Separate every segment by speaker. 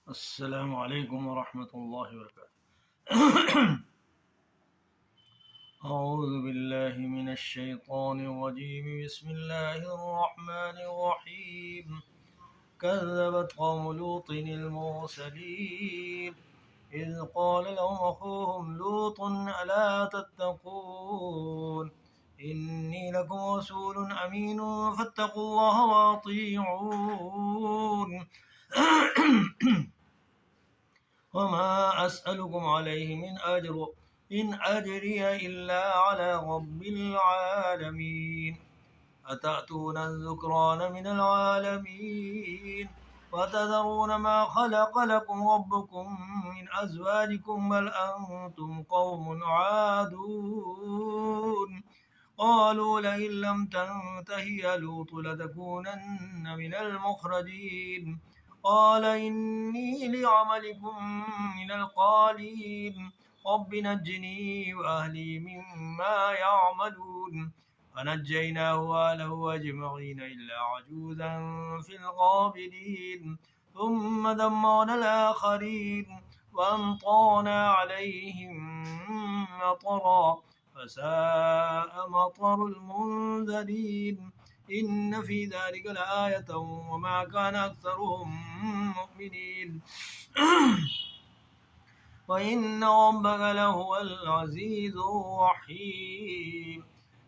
Speaker 1: السلام عليكم ورحمة الله وبركاته. أعوذ بالله من الشيطان الرجيم. بسم الله الرحمن الرحيم. كذبت قوم لوط المرسلين إذ قال لهم أخوهم لوط ألا تتقون إني لكم رسول أمين فاتقوا الله وأطيعون. وما أسألكم عليه من أجر إن أجري إلا على رب العالمين. أتأتون الذكران من العالمين وتذرون ما خلق لكم ربكم من أزواجكم بل أنتم قوم عادون. قالوا لئن لم تنته يا لوط لتكونن من المخرجين. قال إني لعملكم من القالين رب نجني وأهلي مما يعملون. فنجيناه وأهله أجمعين إلا عجوزا في الغابرين. ثم دمرنا الآخرين وأمطرنا عليهم مطرا فساء مطر المنذرين. إن في ذلك لآية وما كان أكثرهم مؤمنين. وإن ربك لهو العزيز الرحيم.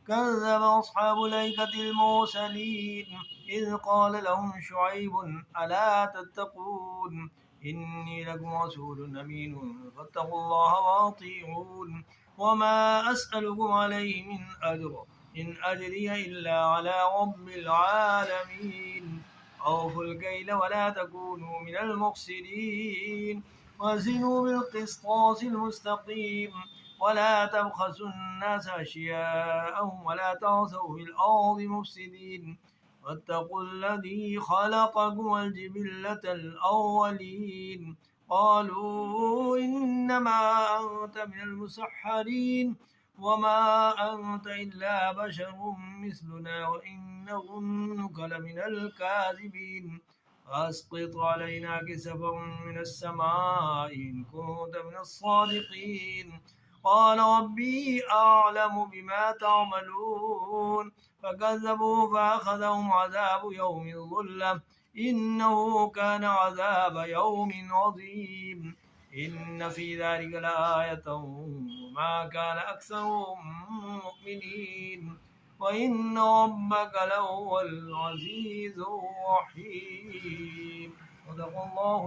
Speaker 1: كذب أصحاب الأيكة المرسلين إذ قال لهم شعيب ألا تتقون إني لكم رسول أمين فاتقوا الله وأطيعون. وما أسألكم عليه من أجر إن أجري إلا على رب العالمين. أوفوا الكيل ولا تكونوا من المفسدين وزنوا بالقسطاس المستقيم ولا تبخسوا الناس أشياءهم ولا تعثوا في الأرض مفسدين واتقوا الذي خلقكم والجبلة الأولين. قالوا إنما أنت من المسحرين وما أنت إلا بشر مثلنا وإن نظنك لمن الكاذبين. فأسقط علينا كسفا من السماء إن كنت من الصادقين. قال ربي أعلم بما تعملون. فكذبوا فأخذهم عذاب يوم الظلة إنه كان عذاب يوم عظيم. إن في ذلك لآية وما كان أكثرهم مؤمنين. وإن ربك لهو العزيز الرحيم. صدق الله.